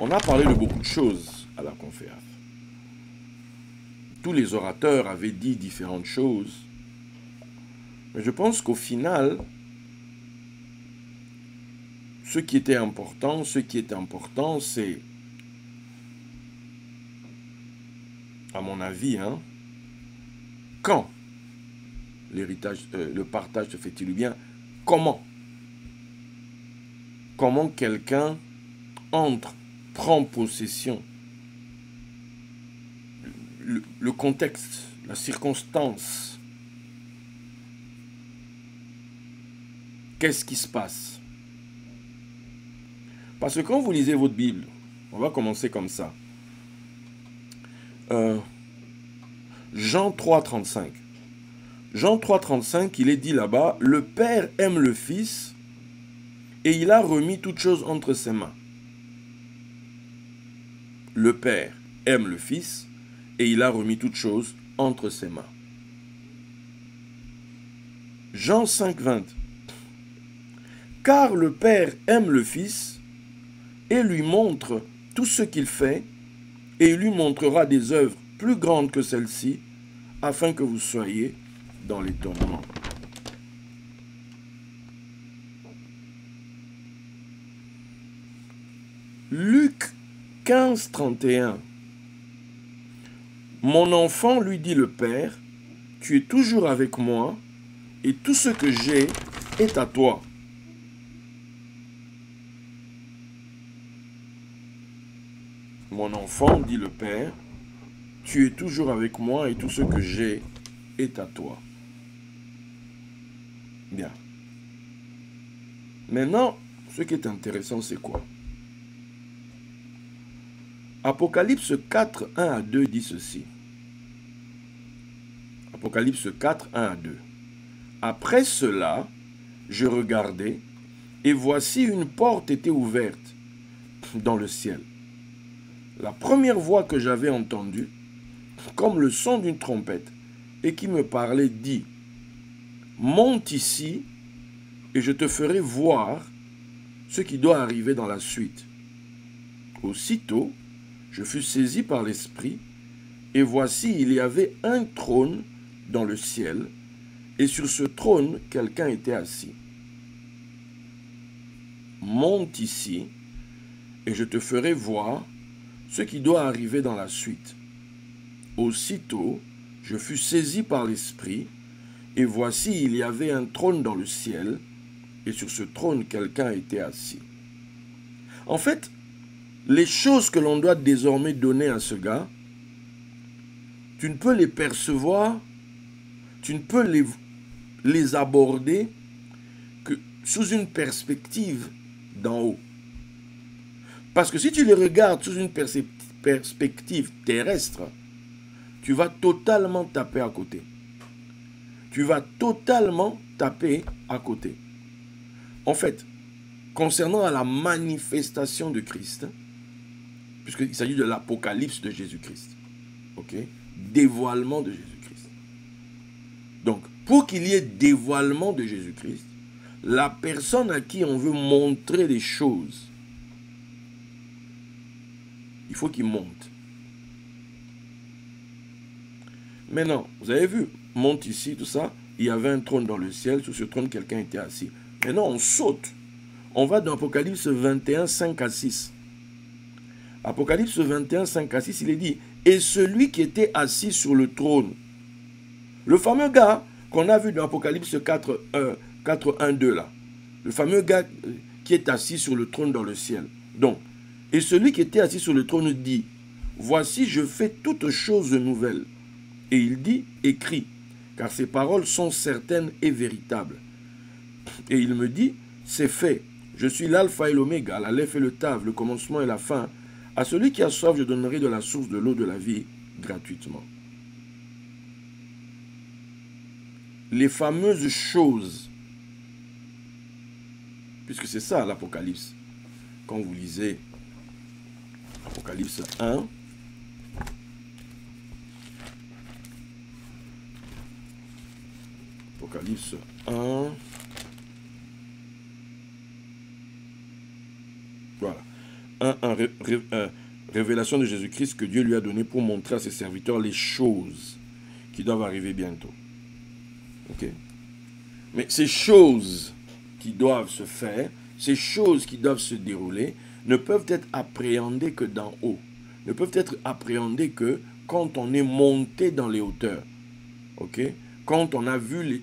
On a parlé de beaucoup de choses à la conférence. Tous les orateurs avaient dit différentes choses. Mais je pense qu'au final, ce qui était important, c'est, à mon avis, quand l'héritage, le partage se fait-il bien, comment quelqu'un entre, prend possession, le contexte, la circonstance, qu'est-ce qui se passe? Parce que quand vous lisez votre Bible, on va commencer comme ça. Jean 3,35. Jean 3,35, il est dit là-bas, « Le Père aime le Fils et il a remis toutes choses entre ses mains. » Le Père aime le Fils et il a remis toutes choses entre ses mains. Jean 5,20. « Car le Père aime le Fils et lui montre tout ce qu'il fait, et il lui montrera des œuvres plus grandes que celles-ci, afin que vous soyez dans l'étonnement. » Luc 15, 31. « Mon enfant, lui dit le Père, tu es toujours avec moi, et tout ce que j'ai est à toi. » Mon enfant, dit le Père, tu es toujours avec moi et tout ce que j'ai est à toi. Bien. Maintenant, ce qui est intéressant, c'est quoi? Apocalypse 4, 1 à 2 dit ceci. Apocalypse 4, 1 à 2. Après cela, je regardai, et voici une porte était ouverte dans le ciel. La première voix que j'avais entendue, comme le son d'une trompette, et qui me parlait, dit, « Monte ici, et je te ferai voir ce qui doit arriver dans la suite. » Aussitôt, je fus saisi par l'Esprit, et voici, il y avait un trône dans le ciel, et sur ce trône, quelqu'un était assis. « Monte ici, et je te ferai voir ce qui doit arriver dans la suite. » Aussitôt, je fus saisi par l'Esprit, et voici, il y avait un trône dans le ciel, et sur ce trône, quelqu'un était assis. En fait, les choses que l'on doit désormais donner à ce gars, tu ne peux les percevoir, tu ne peux les aborder que sous une perspective d'en haut. Parce que si tu les regardes sous une perspective terrestre, tu vas totalement taper à côté. Tu vas totalement taper à côté. En fait, concernant la manifestation de Christ, puisqu'il s'agit de l'apocalypse de Jésus-Christ, ok? Dévoilement de Jésus-Christ. Donc, pour qu'il y ait dévoilement de Jésus-Christ, la personne à qui on veut montrer les choses, il faut qu'il monte. Maintenant, vous avez vu, monte ici, tout ça, il y avait un trône dans le ciel, sur ce trône, quelqu'un était assis. Maintenant, on saute. On va dans Apocalypse 21, 5 à 6. Apocalypse 21, 5 à 6, il est dit, « Et celui qui était assis sur le trône, » le fameux gars qu'on a vu dans Apocalypse 4, 1, 2, là, le fameux gars qui est assis sur le trône dans le ciel. Donc, et celui qui était assis sur le trône dit, « Voici, je fais toutes choses nouvelles. » Et il dit, « Écris, car ces paroles sont certaines et véritables. » Et il me dit, « C'est fait. Je suis l'alpha et l'oméga, l'aleph et le tav, le commencement et la fin. À celui qui a soif, je donnerai de la source de l'eau de la vie gratuitement. » Les fameuses choses, puisque c'est ça l'Apocalypse. Quand vous lisez Apocalypse 1, Apocalypse 1, voilà. révélation de Jésus-Christ que Dieu lui a donnée pour montrer à ses serviteurs les choses qui doivent arriver bientôt. Ok? Mais ces choses qui doivent se faire, ces choses qui doivent se dérouler, ne peuvent être appréhendées que d'en haut. Ne peuvent être appréhendées que quand on est monté dans les hauteurs. Ok? Quand on a vu,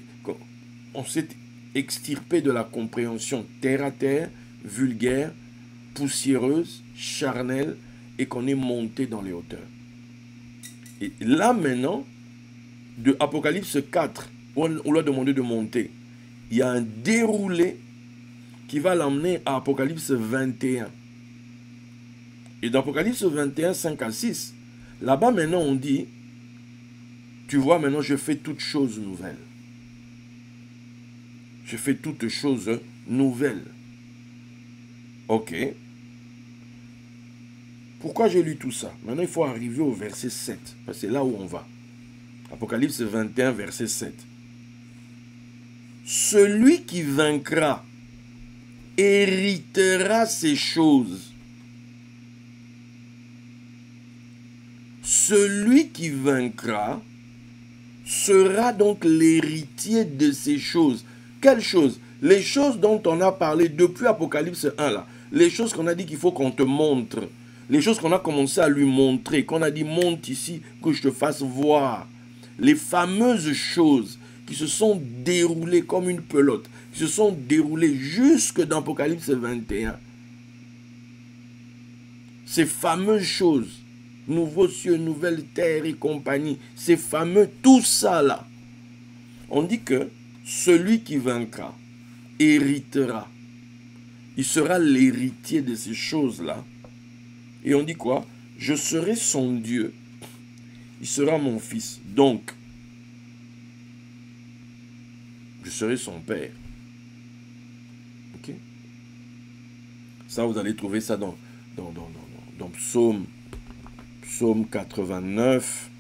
on s'est extirpé de la compréhension terre à terre, vulgaire, poussiéreuse, charnelle, et qu'on est monté dans les hauteurs. Et là maintenant, de Apocalypse 4, où on lui a demandé de monter, il y a un déroulé qui va l'emmener à Apocalypse 21. Et dans Apocalypse 21, 5 à 6, là-bas maintenant on dit, tu vois maintenant je fais toutes choses nouvelles. Je fais toutes choses nouvelles. Ok. Pourquoi j'ai lu tout ça? Maintenant il faut arriver au verset 7, parce que c'est là où on va. Apocalypse 21, verset 7. Celui qui vaincra héritera ces choses. Celui qui vaincra sera donc l'héritier de ces choses. Quelles choses? Les choses dont on a parlé depuis Apocalypse 1 là. Les choses qu'on a dit qu'il faut qu'on te montre. Les choses qu'on a commencé à lui montrer. Qu'on a dit monte ici que je te fasse voir. Les fameuses choses qui se sont déroulées comme une pelote. Qui se sont déroulées jusque dans Apocalypse 21. Ces fameuses choses. Nouveaux cieux, nouvelle terre et compagnie. Ces fameux, tout ça là. On dit que celui qui vaincra héritera. Il sera l'héritier de ces choses-là. Et on dit quoi? Je serai son Dieu. Il sera mon fils. Donc, je serai son père. Ok? Ça, vous allez trouver ça dans Psaume 89,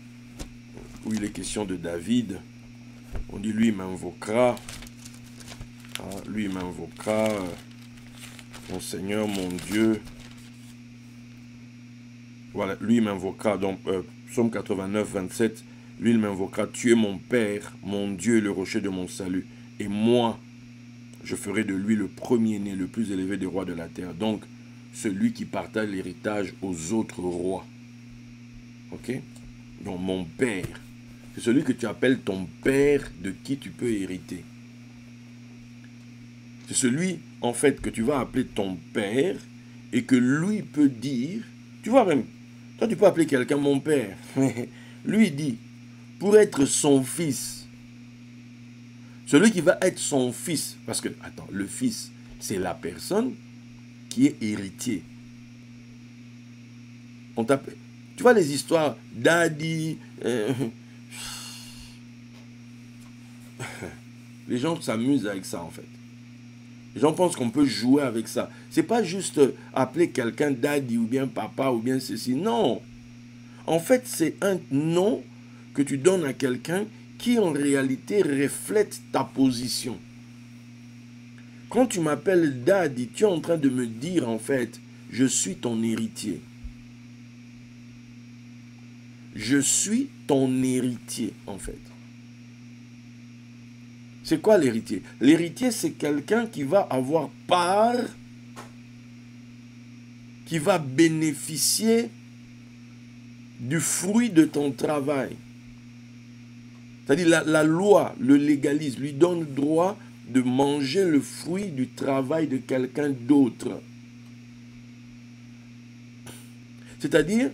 où il est question de David. On dit, lui m'invoquera. Lui m'invoquera. Mon Seigneur, mon Dieu. Voilà, lui m'invoquera. Donc, Psaume 89, 27. Lui, il m'invoquera. Tu es mon Père, mon Dieu, le rocher de mon salut. Et moi, je ferai de lui le premier-né, le plus élevé des rois de la terre. Donc, celui qui partage l'héritage aux autres rois. Ok? Donc, mon Père. C'est celui que tu appelles ton Père, de qui tu peux hériter. C'est celui, en fait, que tu vas appeler ton Père et que lui peut dire, tu vois même, toi tu peux appeler quelqu'un mon Père. Lui dit, pour être son fils, celui qui va être son fils, parce que, attends, le fils, c'est la personne qui est héritier. On t'appelle, tu vois les histoires daddy, les gens s'amusent avec ça en fait. Les gens pensent qu'on peut jouer avec ça. C'est pas juste appeler quelqu'un daddy ou bien papa ou bien ceci. Non. En fait, c'est un nom que tu donnes à quelqu'un qui en réalité reflète ta position. Quand tu m'appelles daddy, tu es en train de me dire en fait, je suis ton héritier. Je suis ton héritier en fait. C'est quoi l'héritier? L'héritier, c'est quelqu'un qui va avoir part, qui va bénéficier du fruit de ton travail. C'est-à-dire la loi le légalise, lui donne droit de manger le fruit du travail de quelqu'un d'autre. C'est-à-dire,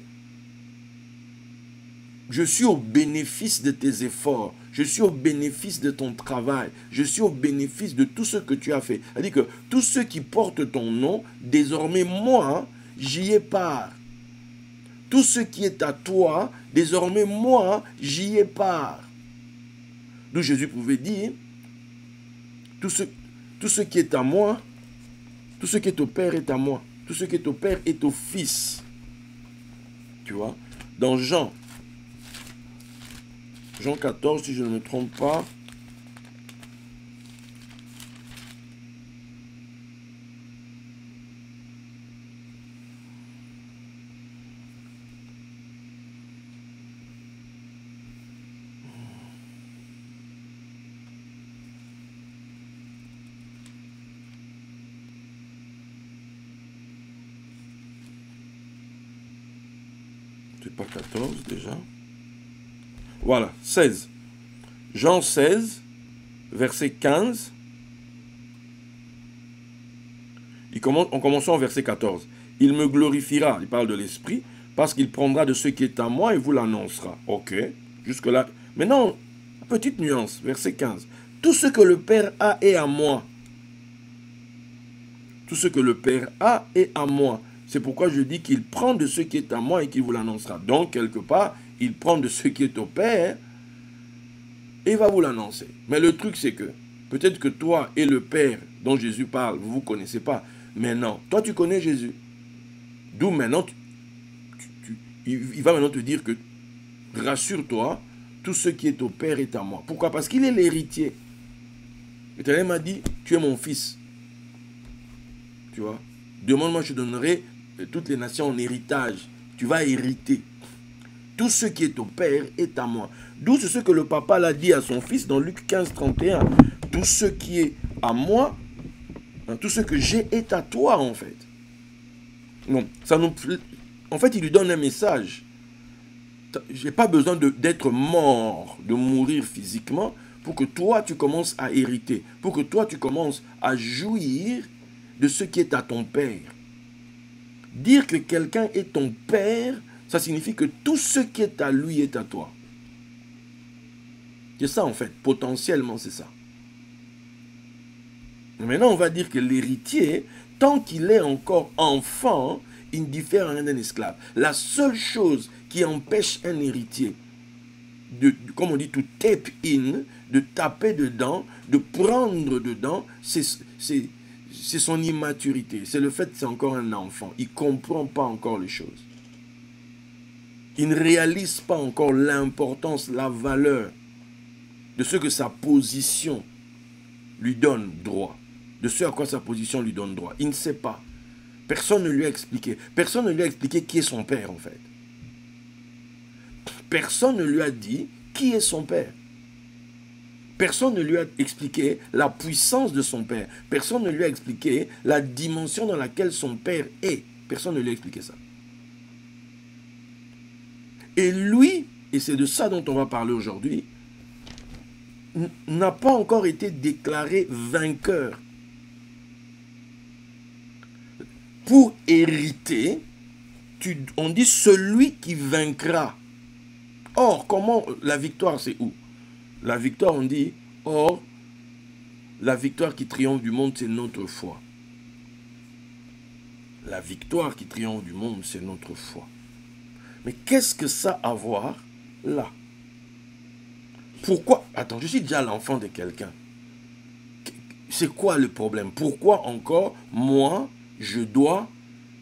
je suis au bénéfice de tes efforts. Je suis au bénéfice de ton travail. Je suis au bénéfice de tout ce que tu as fait. C'est-à-dire que tous ceux qui portent ton nom, désormais moi, j'y ai part. Tout ce qui est à toi, désormais moi, j'y ai part. D'où Jésus pouvait dire, tout ce qui est à moi, tout ce qui est au Père est à moi. Tout ce qui est au Père est au Fils. Tu vois? Dans Jean 14, si je ne me trompe pas. C'est pas 14 déjà. Voilà, 16. Jean 16, verset 15. En commençant au verset 14. Il me glorifiera, il parle de l'Esprit, parce qu'il prendra de ce qui est à moi et vous l'annoncera. Ok, jusque-là. Maintenant, petite nuance, verset 15. Tout ce que le Père a est à moi. Tout ce que le Père a est à moi. C'est pourquoi je dis qu'il prend de ce qui est à moi et qu'il vous l'annoncera. Donc, quelque part, il prend de ce qui est au Père et il va vous l'annoncer. Mais le truc, c'est que peut-être que toi et le Père dont Jésus parle, vous ne vous connaissez pas. Mais non, toi, tu connais Jésus. D'où maintenant, il va maintenant te dire que, rassure-toi, tout ce qui est au Père est à moi. Pourquoi? Parce qu'il est l'héritier. L'Éternel m'a dit, tu es mon fils. Tu vois? Demande-moi, je te donnerai toutes les nations en héritage. Tu vas hériter. Tout ce qui est au Père est à moi. D'où c'est ce que le papa l'a dit à son fils dans Luc 15, 31. Tout ce qui est à moi, tout ce que j'ai est à toi, en fait. Non, en fait, il lui donne un message. Je n'ai pas besoin d'être mort, de mourir physiquement, pour que toi, tu commences à hériter. Pour que toi, tu commences à jouir de ce qui est à ton père. Dire que quelqu'un est ton père, ça signifie que tout ce qui est à lui est à toi. C'est ça en fait, potentiellement c'est ça. Maintenant on va dire que l'héritier, tant qu'il est encore enfant, il ne diffère rien d'un esclave. La seule chose qui empêche un héritier comme on dit, to tape in, de taper dedans, de prendre dedans, c'est son immaturité. C'est le fait que c'est encore un enfant. Il ne comprend pas encore les choses. Il ne réalise pas encore l'importance, la valeur de ce que sa position lui donne droit. De ce à quoi sa position lui donne droit. Il ne sait pas. Personne ne lui a expliqué. Personne ne lui a expliqué qui est son père en fait. Personne ne lui a dit qui est son père. Personne ne lui a expliqué la puissance de son père. Personne ne lui a expliqué la dimension dans laquelle son père est. Personne ne lui a expliqué ça. Et lui, et c'est de ça dont on va parler aujourd'hui, n'a pas encore été déclaré vainqueur. Pour hériter, on dit celui qui vaincra. Or, comment la victoire, c'est où? La victoire, on dit, or, la victoire qui triomphe du monde, c'est notre foi. La victoire qui triomphe du monde, c'est notre foi. Mais qu'est-ce que ça a à voir là? Pourquoi? Attends, je suis déjà l'enfant de quelqu'un. C'est quoi le problème? Pourquoi encore, moi, je dois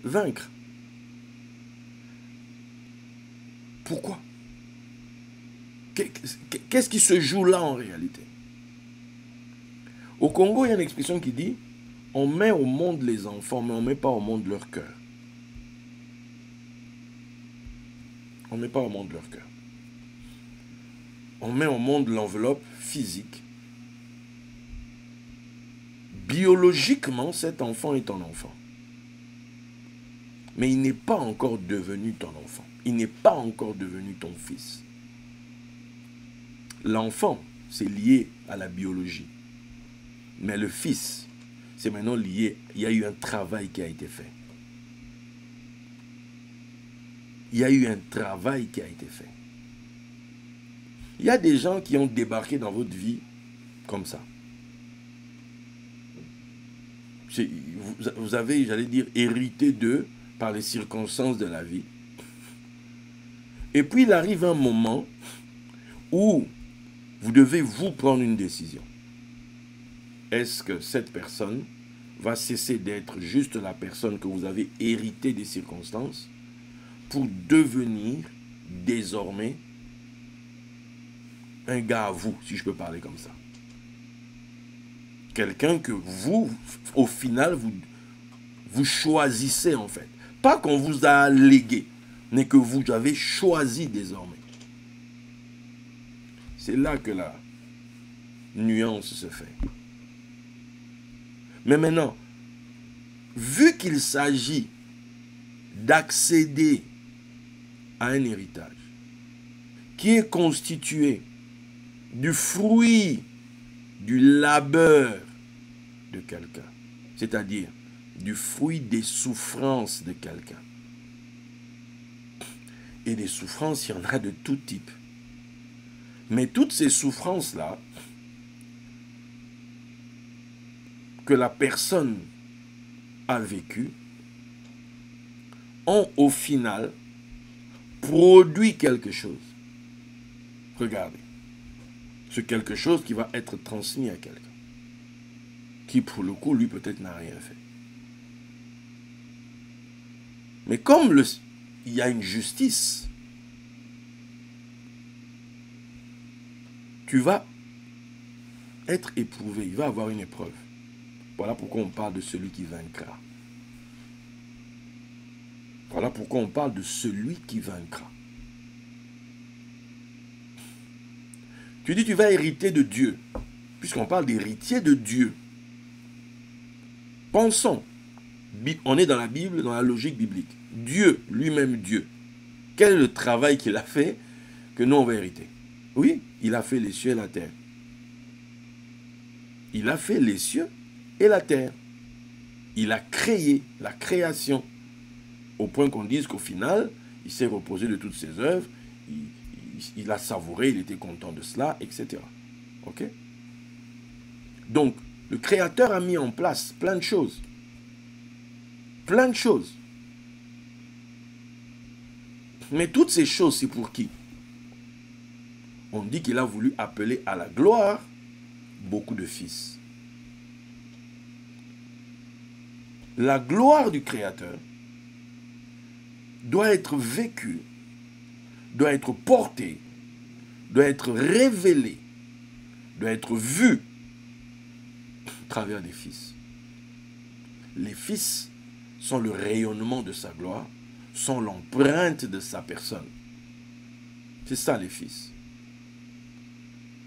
vaincre? Pourquoi? Qu'est-ce qui se joue là en réalité? Au Congo, il y a une expression qui dit « On met au monde les enfants, mais on ne met pas au monde leur cœur. » On ne met pas au monde leur cœur. On met au monde l'enveloppe physique. Biologiquement, cet enfant est ton enfant. Mais il n'est pas encore devenu ton enfant. Il n'est pas encore devenu ton fils. L'enfant, c'est lié à la biologie. Mais le fils, c'est maintenant lié. Il y a eu un travail qui a été fait. Il y a eu un travail qui a été fait. Il y a des gens qui ont débarqué dans votre vie comme ça. Vous avez, j'allais dire, hérité d'eux par les circonstances de la vie. Et puis il arrive un moment où vous devez vous prendre une décision. Est-ce que cette personne va cesser d'être juste la personne que vous avez héritée des circonstances pour devenir désormais un gars à vous, si je peux parler comme ça. Quelqu'un que vous, au final, vous choisissez en fait. Pas qu'on vous a légué, mais que vous avez choisi désormais. C'est là que la nuance se fait. Mais maintenant, vu qu'il s'agit d'accéder a un héritage qui est constitué du fruit du labeur de quelqu'un, c'est-à-dire du fruit des souffrances de quelqu'un. Et des souffrances, il y en a de tout type. Mais toutes ces souffrances-là, que la personne a vécues, ont au final produit quelque chose. Regardez. C'est quelque chose qui va être transmis à quelqu'un. Qui, pour le coup, lui, peut-être n'a rien fait. Mais comme il y a une justice, tu vas être éprouvé, il va avoir une épreuve. Voilà pourquoi on parle de celui qui vaincra. Voilà pourquoi on parle de celui qui vaincra. Tu dis tu vas hériter de Dieu, puisqu'on parle d'héritier de Dieu. Pensons, on est dans la Bible, dans la logique biblique. Dieu, lui-même Dieu, quel est le travail qu'il a fait que nous on va hériter? Oui, il a fait les cieux et la terre. Il a fait les cieux et la terre. Il a créé la création. Au point qu'on dise qu'au final, il s'est reposé de toutes ses œuvres, il a savouré, il était content de cela, etc. Ok? Donc, le Créateur a mis en place plein de choses. Plein de choses. Mais toutes ces choses, c'est pour qui? On dit qu'il a voulu appeler à la gloire beaucoup de fils. La gloire du Créateur doit être vécue, doit être portée, doit être révélée, doit être vue à travers des fils. Les fils sont le rayonnement de sa gloire, sont l'empreinte de sa personne. C'est ça les fils.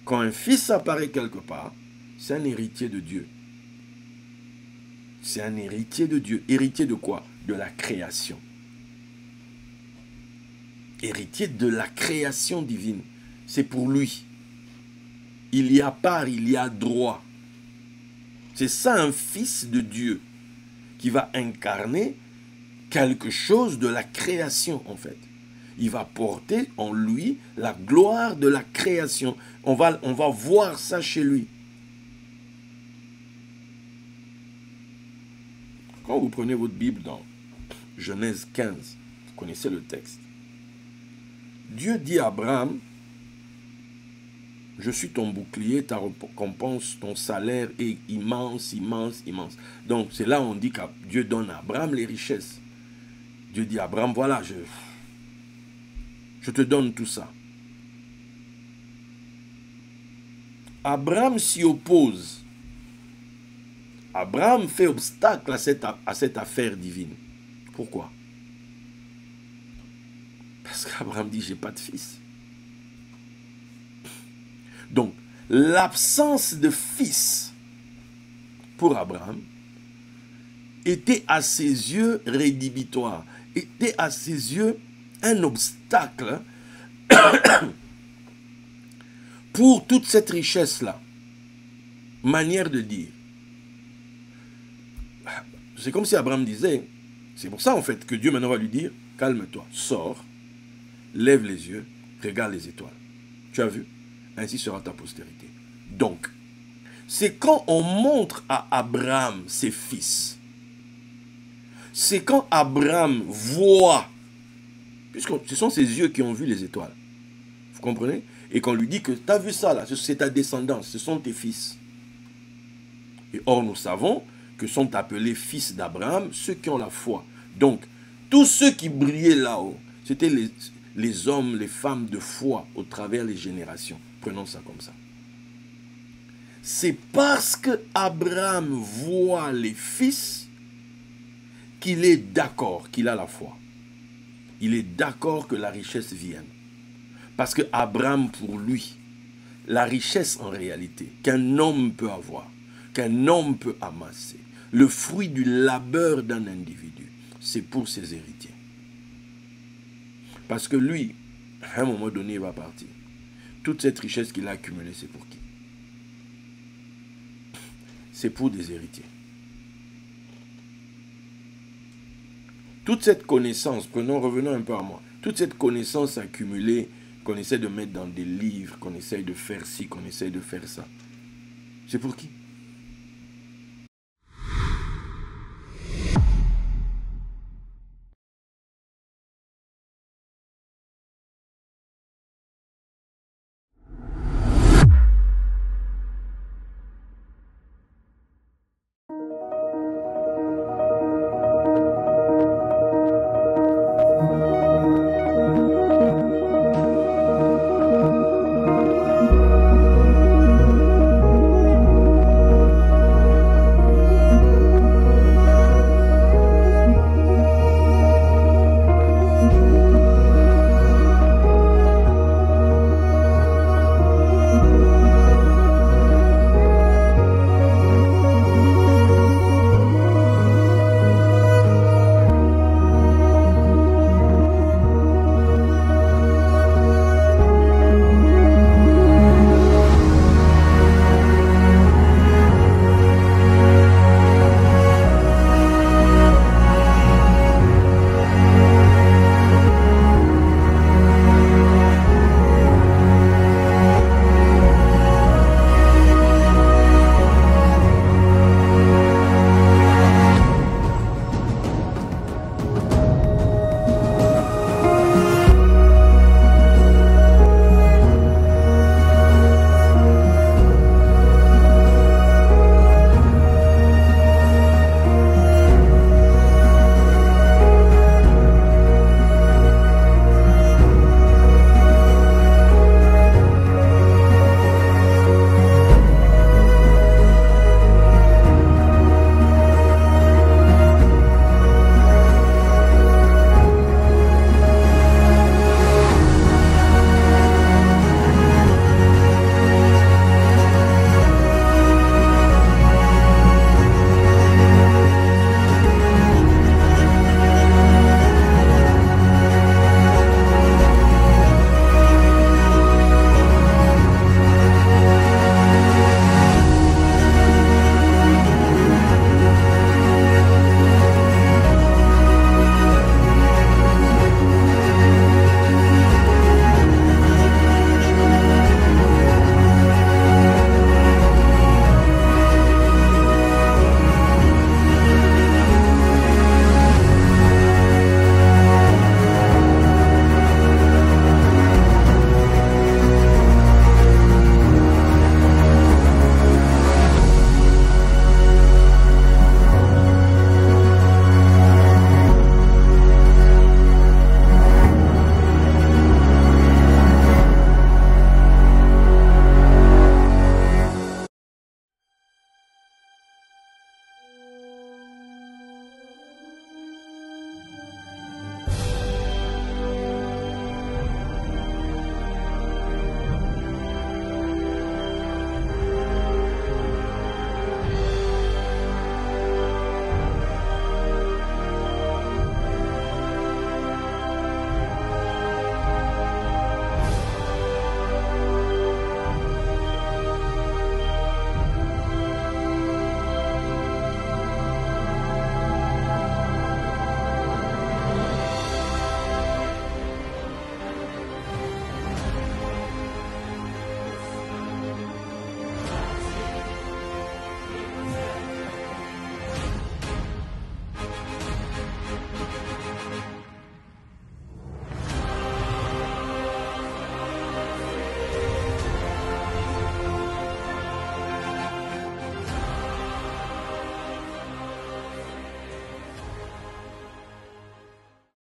Quand un fils apparaît quelque part, c'est un héritier de Dieu. C'est un héritier de Dieu. Héritier de quoi? De la création. Héritier de la création divine. C'est pour lui. Il y a part, il y a droit. C'est ça un fils de Dieu qui va incarner quelque chose de la création en fait. Il va porter en lui la gloire de la création. On va voir ça chez lui. Quand vous prenez votre Bible dans Genèse 15, vous connaissez le texte. Dieu dit à Abraham, je suis ton bouclier, ta récompense, ton salaire est immense, immense, immense. Donc c'est là où on dit que Dieu donne à Abraham les richesses. Dieu dit à Abraham, voilà, je te donne tout ça. Abraham s'y oppose. Abraham fait obstacle à cette affaire divine. Pourquoi? Parce qu'Abraham dit, j'ai pas de fils. Donc, l'absence de fils pour Abraham était à ses yeux rédhibitoire, était à ses yeux un obstacle pour toute cette richesse-là. Manière de dire. C'est comme si Abraham disait, c'est pour ça en fait que Dieu maintenant va lui dire, calme-toi, sors, lève les yeux, regarde les étoiles. Tu as vu? Ainsi sera ta postérité. Donc, c'est quand on montre à Abraham ses fils, c'est quand Abraham voit, puisque ce sont ses yeux qui ont vu les étoiles, vous comprenez? Et qu'on lui dit que tu as vu ça là, c'est ta descendance, ce sont tes fils. Et or nous savons que sont appelés fils d'Abraham ceux qui ont la foi. Donc, tous ceux qui brillaient là-haut, c'était les hommes, les femmes de foi au travers les générations. Prenons ça comme ça. C'est parce que Abraham voit les fils qu'il est d'accord, qu'il a la foi. Il est d'accord que la richesse vienne. Parce que Abraham, pour lui, la richesse en réalité qu'un homme peut avoir, qu'un homme peut amasser, le fruit du labeur d'un individu, c'est pour ses héritiers. Parce que lui, à un moment donné, il va partir. Toute cette richesse qu'il a accumulée, c'est pour qui? C'est pour des héritiers. Toute cette connaissance, revenons un peu à moi, toute cette connaissance accumulée qu'on essaie de mettre dans des livres, qu'on essaie de faire ci, qu'on essaie de faire ça, c'est pour qui?